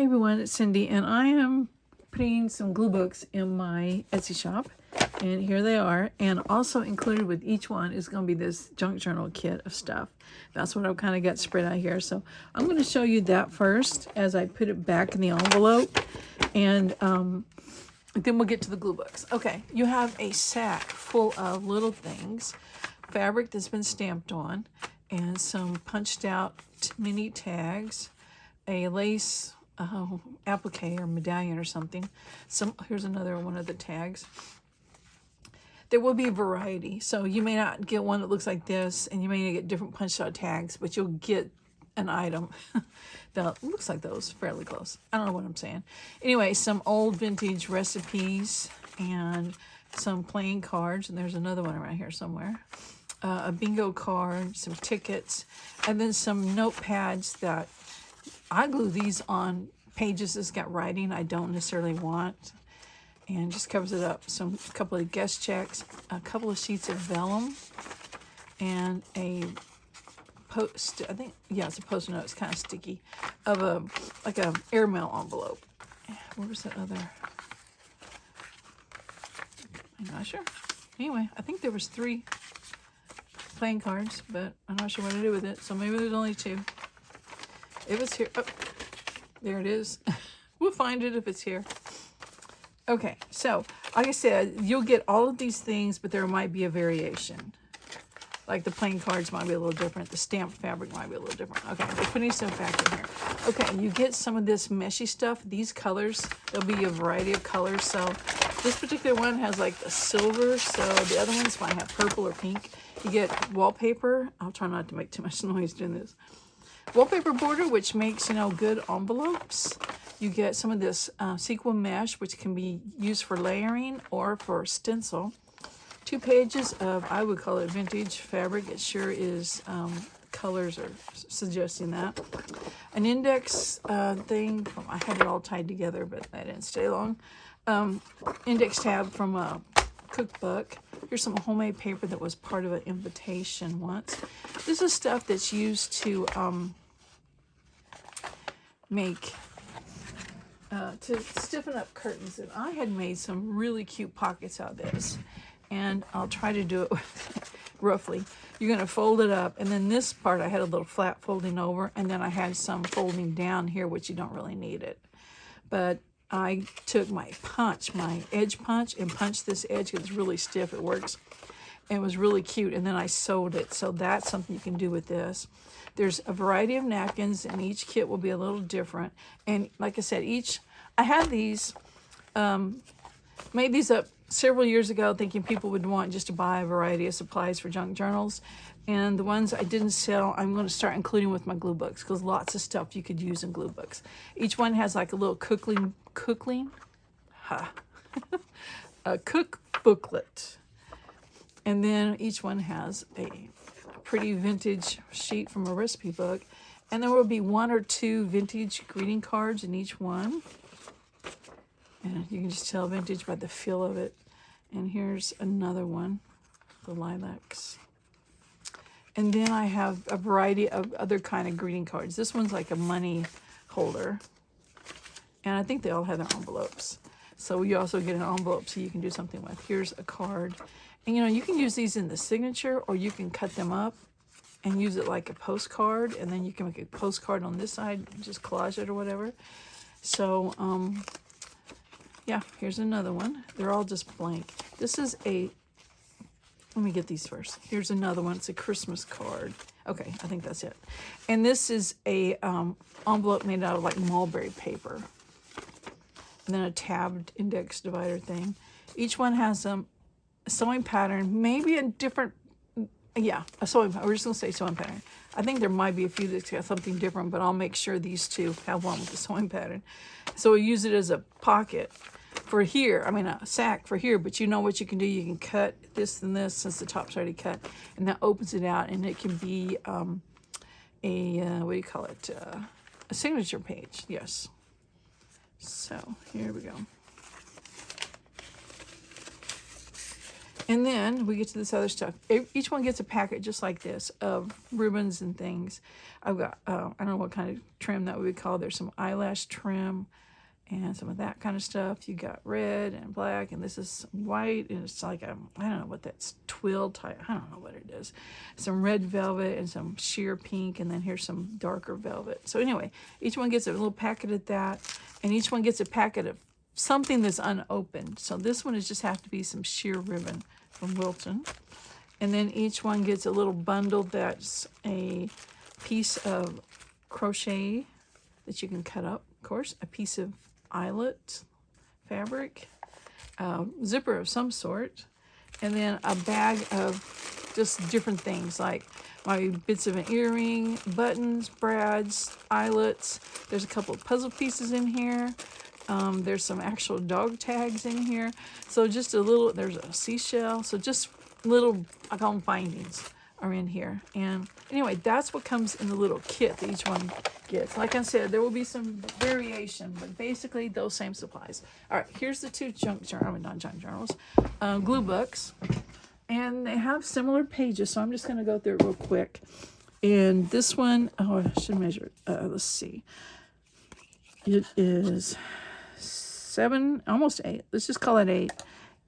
Hey everyone, it's Cindy, and I am putting some glue books in my Etsy shop, and here they are. And also included with each one is going to be this junk journal kit of stuff. That's what I've kind of got spread out here. So I'm going to show you that first as I put it back in the envelope, and then we'll get to the glue books. Okay, you have a sack full of little things, fabric that's been stamped on, and some punched out mini tags, a lace applique or medallion or something. Here's another one of the tags. There will be a variety, so you may not get one that looks like this, and you may get different punched out tags, but you'll get an item that looks like those, fairly close. I don't know what I'm saying. Anyway, some old vintage recipes and some playing cards, and there's another one around here somewhere. A bingo card, some tickets, and then some notepads that I glue these on pages that's got writing I don't necessarily want, and just covers it up. A couple of guest checks, a couple of sheets of vellum, and a it's a post-it note. It's kind of sticky, of like a airmail envelope. Where was that other? I'm not sure. Anyway, I think there was 3 playing cards, but I'm not sure what to do with it. So maybe there's only 2. It was here. Oh, there it is. We'll find it if it's here. Okay, so like I said, you'll get all of these things, but there might be a variation. Like the playing cards might be a little different. The stamped fabric might be a little different. Okay, we're putting stuff back in here. Okay, you get some of this meshy stuff. These colors, there'll be a variety of colors. So this particular one has like the silver, so the other ones might have purple or pink. You get wallpaper. I'll try not to make too much noise doing this. Wallpaper border, which makes, good envelopes. You get some of this sequin mesh, which can be used for layering or for stencil. 2 pages of, I would call it vintage fabric. It sure is. Colors are suggesting that. An index thing. I had it all tied together, but that didn't stay long. Index tab from a cookbook. Here's some homemade paper that was part of an invitation once. This is stuff that's used to to stiffen up curtains. And I had made some really cute pockets out of this. And I'll try to do it roughly. You're going to fold it up. And then this part, I had a little flat folding over. And then I had some folding down here, which you don't really need it. But I took my edge punch, and punched this edge. It's really stiff. It works. And it was really cute. And then I sewed it. So that's something you can do with this. There's a variety of napkins, and each kit will be a little different. And like I said, I had these, made these up several years ago, thinking people would want just to buy a variety of supplies for junk journals. And the ones I didn't sell, I'm going to start including with my glue books, because lots of stuff you could use in glue books. Each one has like a little a cook booklet. And then each one has a pretty vintage sheet from a recipe book. And there will be 1 or 2 vintage greeting cards in each one. And you can just tell vintage by the feel of it. And here's another one, the lilacs. And then I have a variety of other kind of greeting cards. This one's like a money holder. And I think they all have their envelopes. So you also get an envelope so you can do something with. Here's a card. And you can use these in the signature, or you can cut them up and use it like a postcard. And then you can make a postcard on this side, just collage it or whatever. So, yeah, here's another one. They're all just blank. This is let me get these first. Here's another one. It's a Christmas card. Okay, I think that's it. And this is a envelope made out of like mulberry paper. And then a tabbed index divider thing. Each one has a sewing pattern, maybe a different, a sewing pattern. We're just going to say sewing pattern. I think there might be a few that's got something different, but I'll make sure these 2 have one with the sewing pattern. So we use it as a pocket for here, a sack for here, but you know what you can do? You can cut this and this, since the top's already cut, and that opens it out, and it can be a signature page. Yes. So here we go. And then we get to this other stuff. Each one gets a packet just like this of ribbons and things. I've got, I don't know what kind of trim that we would call. There's some eyelash trim and some of that kind of stuff. You got red and black, and this is white, and it's like a, I don't know what that's, twill type, I don't know what it is. Some red velvet and some sheer pink, and then here's some darker velvet. So anyway, each one gets a little packet of that, and each one gets a packet of something that's unopened. So this one is just have to be some sheer ribbon from Wilton. And then each one gets a little bundle that's a piece of crochet that you can cut up, of course, a piece of eyelet fabric, zipper of some sort, and then a bag of just different things like my bits of an earring, buttons, brads, eyelets. There's a couple of puzzle pieces in here. There's some actual dog tags in here. So just a little, there's a seashell. So just little, I call them bindings, are in here. And anyway, that's what comes in the little kit that each one gets. Like I said, there will be some variation, but basically those same supplies. All right, here's the two not junk journals, glue books. And they have similar pages, so I'm just going to go through it real quick. And this one, oh, I should measure it. Let's see. It is 7, almost 8. Let's just call it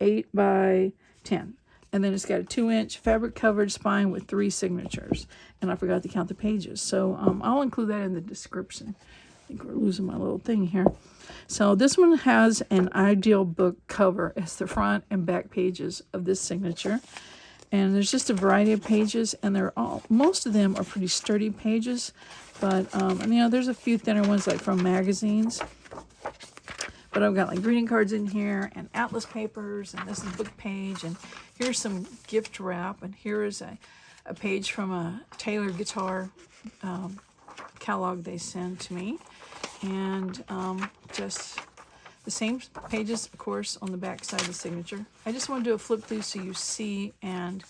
8 by 10. And then it's got a 2-inch fabric covered spine with 3 signatures. And I forgot to count the pages. So I'll include that in the description. I think we're losing my little thing here. So this one has an ideal book cover as the front and back pages of this signature. And there's just a variety of pages, and most of them are pretty sturdy pages. But, there's a few thinner ones like from magazines. But I've got like greeting cards in here and atlas papers, and this is a book page, and here's some gift wrap, and here is a page from a Taylor guitar catalog they send to me. And just the same pages, of course, on the back side of the signature. I just want to do a flip through so you see, and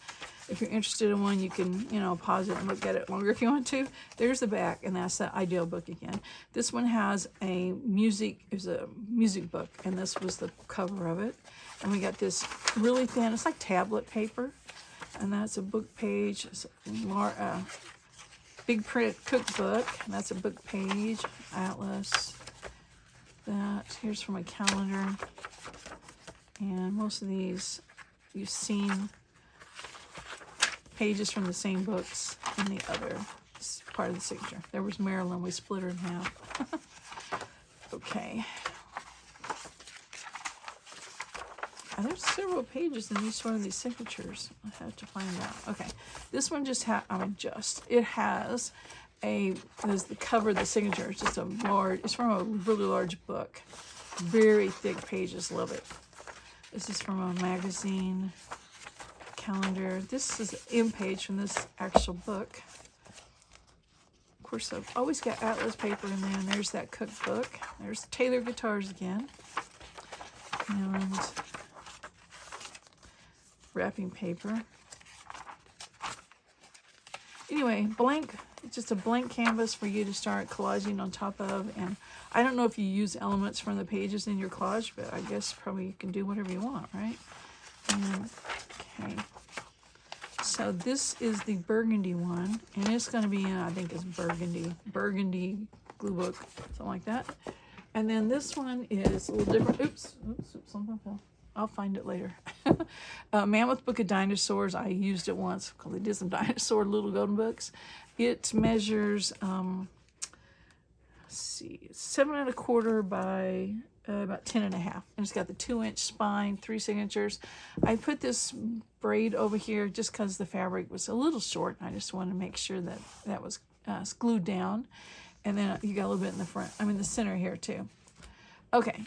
if you're interested in one, you can, pause it and look at it longer if you want to. There's the back, and that's the ideal book again. This one has a music book, and this was the cover of it. And we got this really thin, it's like tablet paper, and that's a book page. It's a big print cookbook, and that's a book page, atlas. Here's from a calendar, and most of these you've seen pages from the same books in the other part of the signature. There was Marilyn, we split her in half. Okay. There's several pages in each one of these signatures. I have to find out. Okay, this one just has the cover of the signature. It's just it's from a really large book. Very thick pages, love it. This is from a magazine calendar. This is an end page from this actual book. Of course, I've always got atlas paper in there, and there's that cookbook. There's Taylor guitars again. And wrapping paper. Anyway, it's just a blank canvas for you to start collaging on top of. And I don't know if you use elements from the pages in your collage, but I guess probably you can do whatever you want, right? And, okay. So this is the burgundy one, and it's going to be in, I think it's burgundy glue book, something like that. And then this one is a little different. Oops, something fell. I'll find it later. Mammoth Book of Dinosaurs. I used it once because they did some dinosaur little golden books. It measures, let's see, 7 1/4 by about 10 1/2. And it's got the 2-inch spine, 3 signatures. I put this braid over here just because the fabric was a little short. I just wanted to make sure that was glued down. And then you got a little bit in the front, the center here too. Okay.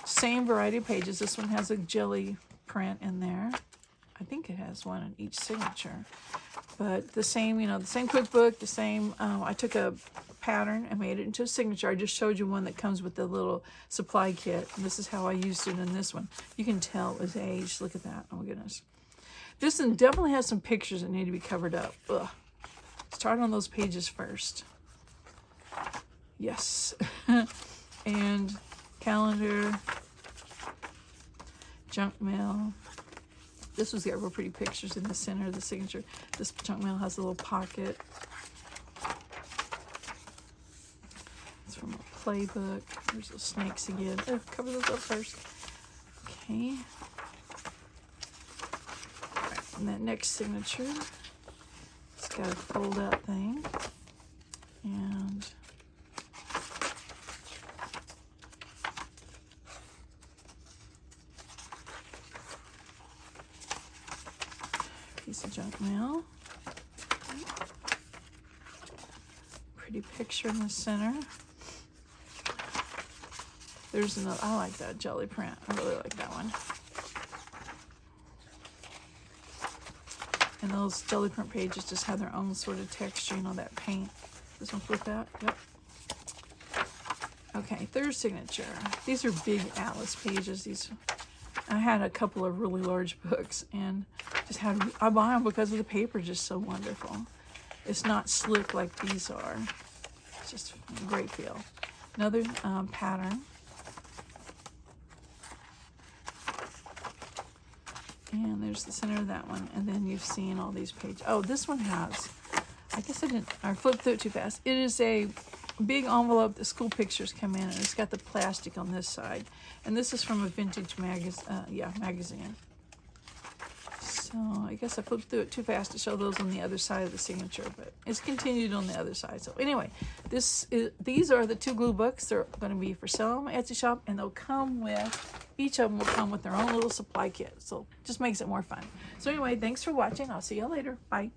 Same variety of pages. This one has a jelly print in there. I think it has one in each signature. But the same, the same cookbook, the same, I took a pattern and made it into a signature. I just showed you one that comes with the little supply kit. And this is how I used it in this one. You can tell it was aged. Look at that. Oh my goodness. This one definitely has some pictures that need to be covered up. Ugh. Start on those pages first. Yes. And calendar, junk mail, This was the real pretty pictures in the center of the signature. This junk mail has a little pocket. It's from a playbook. There's the snakes again. Oh, cover those up first. Okay. All right, and that next signature, it's got a fold out thing. And piece of junk mail. Pretty picture in the center. There's another, I like that jelly print. I really like that one. And those jelly print pages just have their own sort of texture, you know, that paint. This one flip out, yep. Okay, third signature. These are big atlas pages. These, I had a couple of really large books and just had, I buy them because of the paper, just so wonderful. It's not slick like these are. It's just a great feel. Another pattern. And there's the center of that one. And then you've seen all these pages. Oh, this one has, I guess I didn't, I flipped through it too fast. It is a big envelope that school pictures come in, and it's got the plastic on this side. And this is from a vintage magazine. So I guess I flipped through it too fast to show those on the other side of the signature, but it's continued on the other side. So anyway, these are the 2 glue books. They're going to be for sale on my Etsy shop, and they'll come with, each of them will come with their own little supply kit. So it just makes it more fun. So anyway, thanks for watching. I'll see you later. Bye.